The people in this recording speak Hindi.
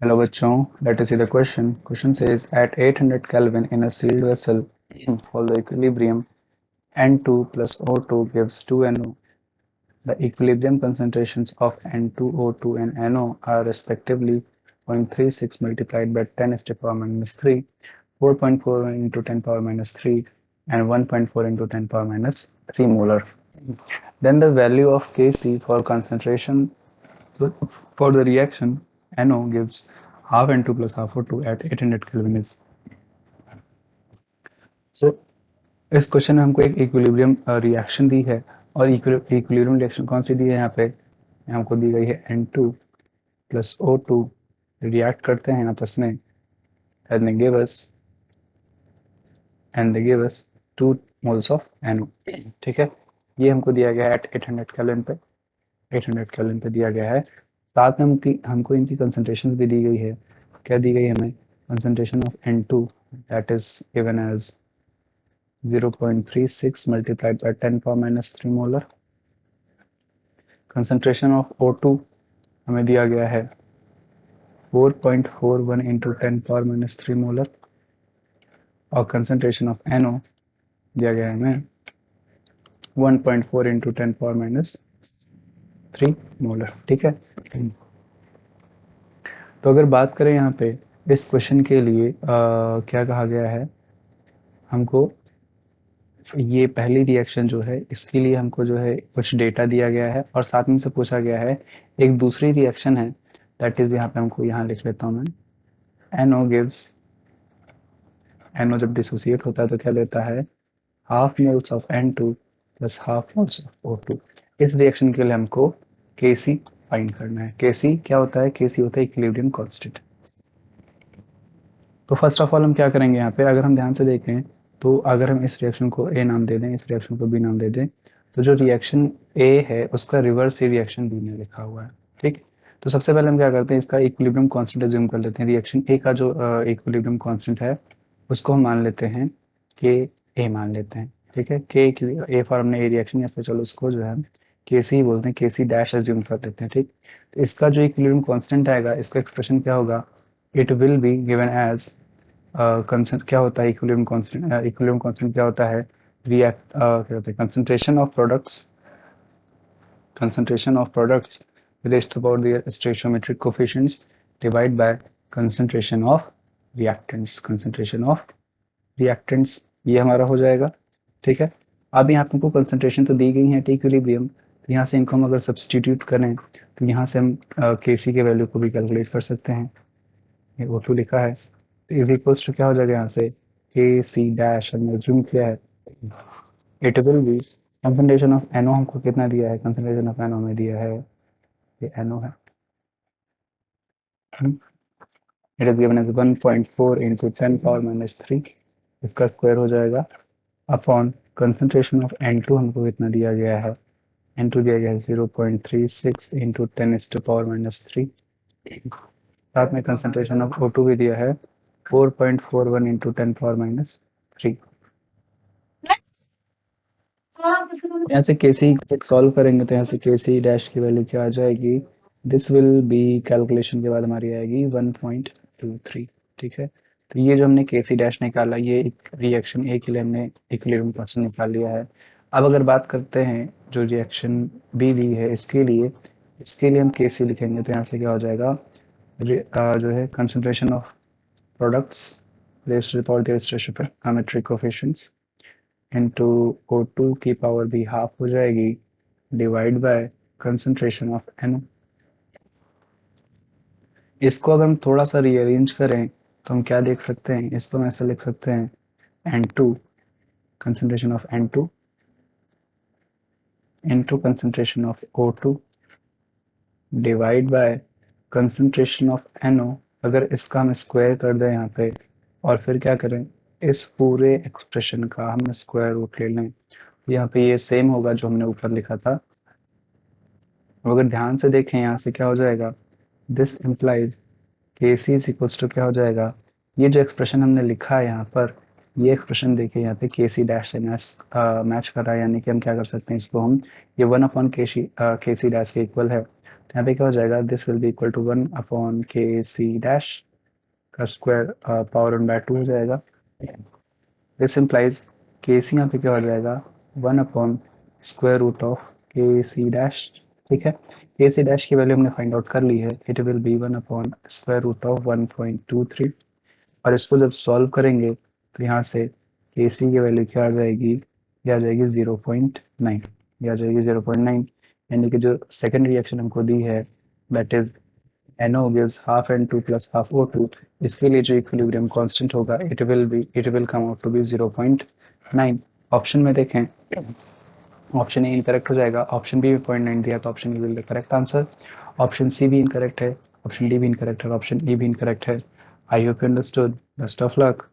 Hello बच्चों, let us see the question. Question says at 800 Kelvin in a sealed vessel for the equilibrium N2 plus O2 gives 2NO. The equilibrium concentrations of N2, O2 and NO are respectively 0.36 multiplied by 10 to the power minus 3, 4.4 into 10 power minus 3 and 1.4 into 10 power minus 3 molar. Then the value of Kc for concentration for the reaction NO gives half N2 plus half O2 at 800 Kelvin is. So इस क्वेश्चन में हमको एक इक्विलिब्रियम रिएक्शन दी है और इक्विलिब्रियम रिएक्शन कौन सी दी है यहाँ पे हमको दी गई है N2 प्लस O2 रिएक्ट करते हैं आपस में and they give us 2 moles of NO. ठीक है, ये हमको दिया गया है एट 800 केल्विन पे 800 केल्विन पे दिया गया है। साथ में हमको इनकी कंसंट्रेशन भी दी गई है। क्या दी गई है हमें? Concentration of N2 that is given as 0.36 multiplied by 10 power minus 3 molar. Concentration of O2 हमें दिया गया है 4.41 into 10 power minus 3 molar और कंसंट्रेशन ऑफ NO दिया गया है हमें 1.4 into 10 power minus 3 मोलर। ठीक है, तो अगर बात करें यहाँ पे इस क्वेश्चन के लिए क्या कहा गया है, हमको ये पहली रिएक्शन जो है इसके लिए हमको जो है कुछ डेटा दिया गया है और साथ में से पूछा गया है एक दूसरी रिएक्शन है दैट इज यहाँ पे हमको यहाँ लिख लेता हूँ मैं NO गिव्स NO जब डिसोसिएट होता है तो क्या लेता है half moles of N2 plus half moles of O2। इस रिएक्शन के लिए हमको Kc फाइंड करना है। Kc क्या होता है? Kc होता है इक्विलिब्रियम कांस्टेंट। तो फर्स्ट ऑफ ऑल हम क्या करेंगे यहाँ पे, अगर हम ध्यान से देखें तो अगर हम इस रिएक्शन को A नाम दे दें, इस रिएक्शन को B नाम दे दें, तो जो रिएक्शन A है उसका रिवर्स ही रिएक्शन B में लिखा हुआ है। ठीक, तो सबसे पहले हम क्या करते हैं, इसका इक्विलिब्रियम कांस्टेंट अज्यूम कर लेते हैं। रिएक्शन A का जो इक्विलिब्रियम कांस्टेंट है उसको हम मान लेते हैं Ka मान लेते हैं। ठीक है, A फॉर हमने A रिएक्शन या फिर चलो उसको जो है Kc ही बोलते हैं, Kc डैश अज्यूम कर लेते हैं। ठीक, तो इसका जो इक्विलिब्रियम कांस्टेंट आएगा इसका एक्सप्रेशन क्या होगा, it will be given as क्या होता है इक्विलिब्रियम कांस्टेंट, इक्विलिब्रियम कांस्टेंट क्या होता है, क्या होता है concentration of products raised about their stoichiometric coefficients divided by concentration of reactants ये हमारा हो जाएगा। ठीक है, अब यहाँ पे हमको कंसंट्रेशन तो दी गई है इक्विलिब्रियम, तो यहाँ से इनको हम अगर सब्सटीट्यूट करें तो यहाँ से हम Kc के वैल्यू को भी कैलकुलेट कर सकते हैं। ये O2 लिखा है इज इक्वल्स टू क्या हो जाएगा, यहाँ से Kc डैश हमने अज्यूम किया है it will B concentration of NO हमको कितना दिया है, कंसंट्रेशन ऑफ NO में दिया है, ये NO है, it is given as 1.4 into 10 power minus 3, इसका स्क्वायर हो जाएगा अपॉन कंसंट्रेशन ऑफ N2 हमको कितना दिया गया है, N2 दिया गया है 0.36 into 10 to the power minus 3, साथ में कंसंट्रेशन ऑफ O2 भी दिया है 4.41 into 10 power minus 3। यहाँ से Kc सॉल्व करेंगे तो यहाँ से Kc डैश की वैल्यू क्या आ जाएगी, दिस विल बी कैलकुलेशन के बाद हमारी आएगी 1.23। ठीक है, तो ये जो हमने Kc डैश निकाला ये एक रिएक्शन A के लिए हमने इक्विलिब्रियम कांस्टेंट निकाल लिया है। अब अगर बात करते हैं जो रिएक्शन B ली है इसके लिए हम Kc लिखेंगे तो यहाँ से क्या हो जाएगा, जो है concentration of products raised to the power their stoichiometric coefficients into O2 की पावर भी हाफ हो जाएगी divide by concentration of NO। इसको अगर हम थोड़ा सा रीअरेंज करें तो हम क्या देख सकते हैं, इसको हम ऐसा लिख सकते हैं N2 concentration of N2 into concentration of O2 divide by concentration of NO। अगर इसका हम स्क्वायर कर दें यहाँ पे और फिर क्या करें, इस पूरे एक्सप्रेशन का हम स्क्वायर रूट ले लें, यहाँ पे ये सेम होगा जो हमने ऊपर लिखा था। अगर ध्यान से देखें यहाँ से क्या हो जाएगा, this implies Kc is equals to क्या हो जाएगा, ये जो एक्सप्रेशन हमने लिखा है यहाँ पर, ये एक्सप्रेशन देखिए यहाँ पे Kc डैश से मैच कर रहा है, यानी कि हम क्या कर सकते हैं इसको हम ये 1/Kc डैश के इक्वल है, यहाँ पे क्या हो जाएगा, this will be equal to 1 upon K C dash का स्क्वायर पावर 1/2 हो जाएगा। दिस इम्प्लाइज के सी यहाँ पे क्या हो जाएगा, 1 अपॉन स्क्वायर रूट ऑफ के सी डैश। ठीक है, के सी डैश की वैल्यू हमने फाइंड आउट कर ली है, it will be 1 upon square root of 1.23। और इसको जब सॉल्व करेंगे तो यहाँ से के सी की वैल्यू क्या आ जाएगी, ये आ जाएगी 0.9, ये आ जाएगी 0.9। यानी कि जो सेकेंड रिएक्शन हमको दी है that is NO gives half N2 plus half O2, इसके लिए जो इक्विलिब्रियम कांस्टेंट होगा it will come out to be 0.9। Option में देखें, ऑप्शन ए इनकरेक्ट हो जाएगा, ऑप्शन बी में 0.9 दिया तो option A will the correct answer. Option C भी इनकरेक्ट है, ऑप्शन डी भी इनकरेक्ट है, ऑप्शन ई भी इनकरेक्ट है। I hope you understood. Best of luck.